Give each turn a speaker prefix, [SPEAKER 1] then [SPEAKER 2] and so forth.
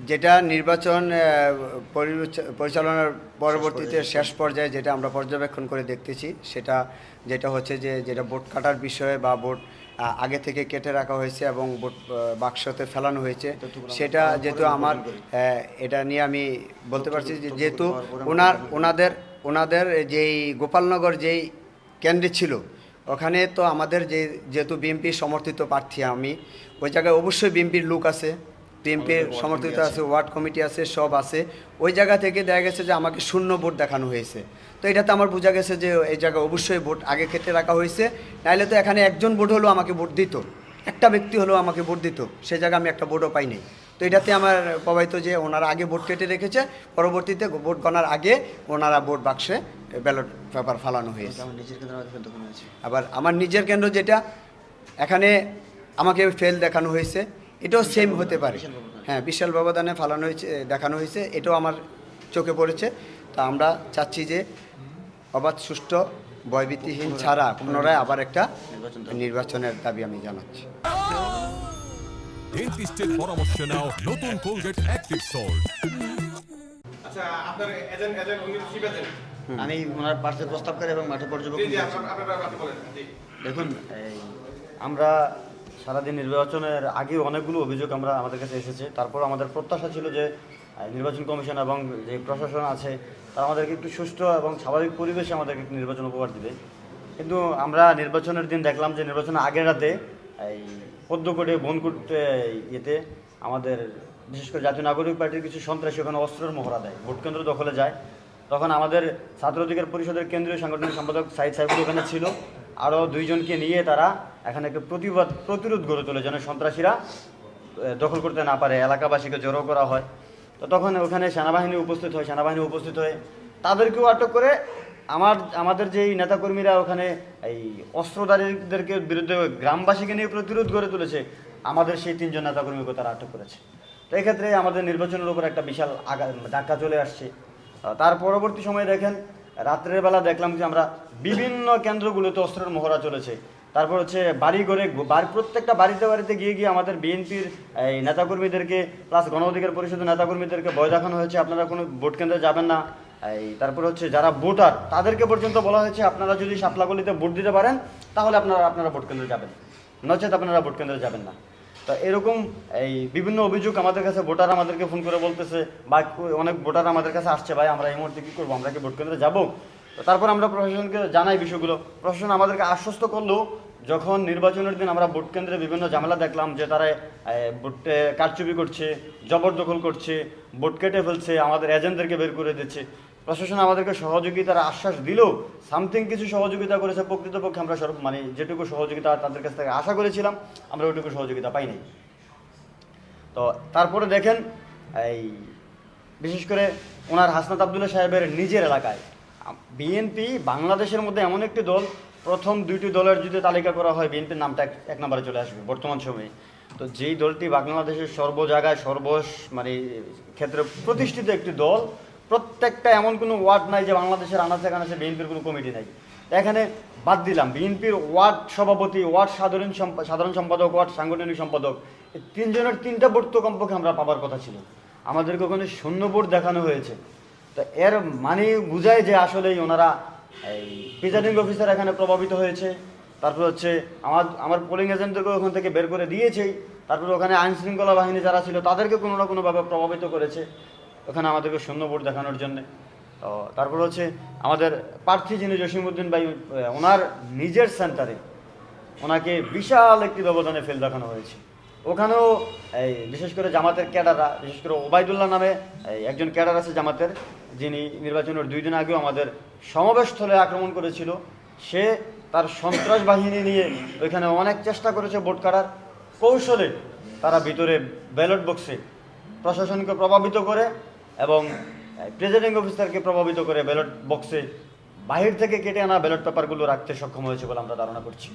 [SPEAKER 1] যেটা নির্বাচন পরিচালনার পরবর্তীতে শেষ পর্যায়ে যেটা আমরা পর্যবেক্ষণ করে দেখতেছি যেটা হচ্ছে যেটা ভোট কাটার বিষয়ে বা ভোট আগে থেকে কেটে রাখা হয়েছে এবং ভোট বাক্সতে ফেলানো হয়েছে, সেটা যেহেতু আমার এটা নিয়ে আমি বলতে পারছি যে যেহেতু ওনাদের যেই গোপালনগর যেই কেন্দ্রে ছিল ওখানে তো আমাদের যেহেতু বিএনপি সমর্থিত প্রার্থী, আমি ওই জায়গায় অবশ্যই বিএনপির লোক আছে, বিএনপির সমর্থিত আছে, ওয়ার্ড কমিটি আছে, সব আছে। ওই জায়গা থেকে দেখা গেছে যে আমাকে শূন্য ভোট দেখানো হয়েছে। তো এটাতে আমার বোঝা গেছে যে এই জায়গায় অবশ্যই ভোট আগে কেটে রাখা হয়েছে, নাহলে তো এখানে একজন ভোট হলেও আমাকে ভোট দিত, একটা ব্যক্তি হলেও আমাকে ভোট দিত, সে জায়গায় আমি একটা ভোটও পাইনি। তো এটাতে আমার প্রভাবিত যে ওনারা আগে ভোট কেটে রেখেছে, পরবর্তীতে ভোট গণার আগে ওনারা ভোট বাক্সে ব্যালট পেপার ফালানো হয়েছে। আবার আমার নিজের কেন্দ্র যেটা, এখানে আমাকে ফেল দেখানো হয়েছে, এটাও সেম হতে পারে। হ্যাঁ, বিশাল ব্যবধানে ফালানো হয়েছে, দেখানো হয়েছে, এটাও আমার চোখে পড়েছে। তা আমরা চাচ্ছি যে অবাধ, সুষ্ঠু, ভয়ভীতিহীন ছাড়া পুনরায় আবার একটা নির্বাচনের দাবি আমি জানাচ্ছি।
[SPEAKER 2] ডেন্টিস্টের পরামর্শ নাও নতুন কোলগেট অ্যাক্টিভ সল্ট।
[SPEAKER 3] আচ্ছা, আপনার এজেন্ট উনি শিপ এজেন্ট,
[SPEAKER 4] আমি ওনার পার্শ্বে প্রস্তাবকারী এবং মাঠে পর্যবেক্ষণ করছি। দেখুন, আমরা সারাদিন নির্বাচনের আগেও অনেকগুলো অভিযোগ আমাদের কাছে এসেছে। তারপর আমাদের প্রত্যাশা ছিল যে নির্বাচন কমিশন এবং যে প্রশাসন আছে তারা আমাদেরকে একটু সুষ্ঠু এবং স্বাভাবিক পরিবেশে আমাদেরকে একটু নির্বাচন উপহার দিবে। কিন্তু আমরা নির্বাচনের দিন দেখলাম যে নির্বাচনের আগের রাতে এই পদ্মকোটে বনকুট ইয়েতে আমাদের বিশেষ করে জাতীয় নাগরিক পার্টির কিছু সন্ত্রাসী ওখানে অস্ত্রের মহড়া দেয়, ভোট কেন্দ্র দখলে যায়। তখন আমাদের ছাত্র অধিকার পরিষদের কেন্দ্রীয় সাংগঠনিক সম্পাদক সাইদ সাহেবুল ওখানে ছিল, আরও দুইজনকে নিয়ে তারা এখানে একটা প্রতিরোধ গড়ে তোলে যেন সন্ত্রাসীরা দখল করতে না পারে, এলাকাবাসীকে জড়ো করা হয়। তো তখন ওখানে সেনাবাহিনী উপস্থিত হয়ে তাদেরকেও আটক করে আমাদের যেই নেতাকর্মীরা ওখানে এই অস্ত্রধারীদেরকে বিরুদ্ধে গ্রামবাসীকে নিয়ে প্রতিরোধ গড়ে তুলেছে, আমাদের সেই 3 জন নেতাকর্মীকে তারা আটক করেছে। তো এক্ষেত্রে আমাদের নির্বাচনের উপর একটা বিশাল ধাক্কা চলে আসছে। তার পরবর্তী সময়ে দেখেন, রাত্রের বেলা দেখলাম যে আমরা বিভিন্ন কেন্দ্রগুলোতে অস্ত্রের মহড়া চলেছে। তারপর হচ্ছে প্রত্যেকটা বাড়িতে গিয়ে আমাদের বিএনপির এই নেতাকর্মীদেরকে প্লাস গণ অধিকার পরিষদের নেতাকর্মীদেরকে ভয় দেখানো হয়েছে, আপনারা কোনো ভোট কেন্দ্রে যাবেন না। তারপর হচ্ছে যারা ভোটার তাদেরকে পর্যন্ত বলা হয়েছে আপনারা যদি শাপলাগলিতে ভোট দিতে পারেন তাহলে আপনারা ভোট কেন্দ্রে যাবেন, নচেত আপনারা ভোট কেন্দ্রে যাবেন না। তো এরকম বিভিন্ন অভিযোগ আমাদের কাছে ভোটার আমাদেরকে ফোন করে বলতেছে, বা অনেক ভোটার আমাদের কাছে আসছে, ভাই আমরা এই মুহূর্তে কী করবো, আমরা কি ভোট কেন্দ্রে যাবো? তো তারপর আমরা প্রশাসনকে জানাই বিষয়গুলো। প্রশাসন আমাদেরকে আশ্বস্ত করলেও যখন নির্বাচনের দিন আমরা ভোট কেন্দ্রে বিভিন্ন ঝামেলা দেখলাম যে তারা ভোটে কারচুপি করছে, জবরদখল করছে, ভোট কেটে ফেলছে, আমাদের এজেন্টদেরকে বের করে দিচ্ছে, প্রশাসন আমাদেরকে সহযোগিতার আশ্বাস দিলেও সামথিং কিছু সহযোগিতা করেছে, প্রকৃতপক্ষে আমরা যেটুকু সহযোগিতা তাদের কাছ থেকে আশা করেছিলাম আমরা ওইটুকু সহযোগিতা পাইনি। তো তারপরে দেখেন, বিশেষ করে ওনার হাসনাত আবদুল্লাহ সাহেবের নিজের এলাকায় বিএনপি বাংলাদেশের মধ্যে এমন একটি দল, প্রথম 2টি দলের যদি তালিকা করা হয় বিএনপির নামটা 1 নম্বরে চলে আসবে বর্তমান সময়ে। তো যেই দলটি বাংলাদেশের জায়গায় ক্ষেত্রে প্রতিষ্ঠিত একটি দল, প্রত্যেকটা এমন কোনো ওয়ার্ড নাই যে বাংলাদেশের আনাচে কানাচে বিএনপির কোনো কমিটি নাই। এখানে বাদ দিলাম বিএনপির ওয়ার্ড সভাপতি, ওয়ার্ড সাধারণ সম্পাদক, ওয়ার্ড সাংগঠনিক সম্পাদক, 3 জনের 3টা ভোট তো কমপক্ষে আমরা পাবার কথা ছিল, আমাদেরকে ওখানে শূন্য ভোট দেখানো হয়েছে। তো এর মানে বুঝায় যে আসলেই ওনারা প্রিজাইডিং অফিসার এখানে প্রভাবিত হয়েছে। তারপর হচ্ছে আমার পোলিং এজেন্টদেরকে ওখান থেকে বের করে দিয়েছেই। তারপরে ওখানে আইনশৃঙ্খলা বাহিনী যারা ছিল তাদেরকে কোনো না কোনোভাবে প্রভাবিত করেছে ওখানে আমাদেরকে শূন্য ভোট দেখানোর জন্যে। তো তারপর হচ্ছে আমাদের প্রার্থী যিনি জসিমউদ্দিন ভাই, ওনার নিজের সেন্টারে ওনাকে বিশাল একটি ব্যবধানে ফেল দেখানো হয়েছে। ওখানেও বিশেষ করে জামাতের ক্যাডাররা, বিশেষ করে ওবায়দুল্লাহ নামে একজন ক্যাডার আছে জামাতের, যিনি নির্বাচনের 2 দিন আগেও আমাদের সমাবেশস্থলে আক্রমণ করেছিল। সে তার সন্ত্রাস বাহিনী নিয়ে ওইখানে অনেক চেষ্টা করেছে ভোট কাটার কৌশলে, তারা ভিতরে ব্যালট বক্সে প্রশাসনকে প্রভাবিত করে এবং প্রিজাইডিং অফিসারকে প্রভাবিত করে ব্যালট বক্সে বাহির থেকে কেটে আনা ব্যালট পেপারগুলো রাখতে সক্ষম হয়েছে বলে আমরা ধারণা করছি।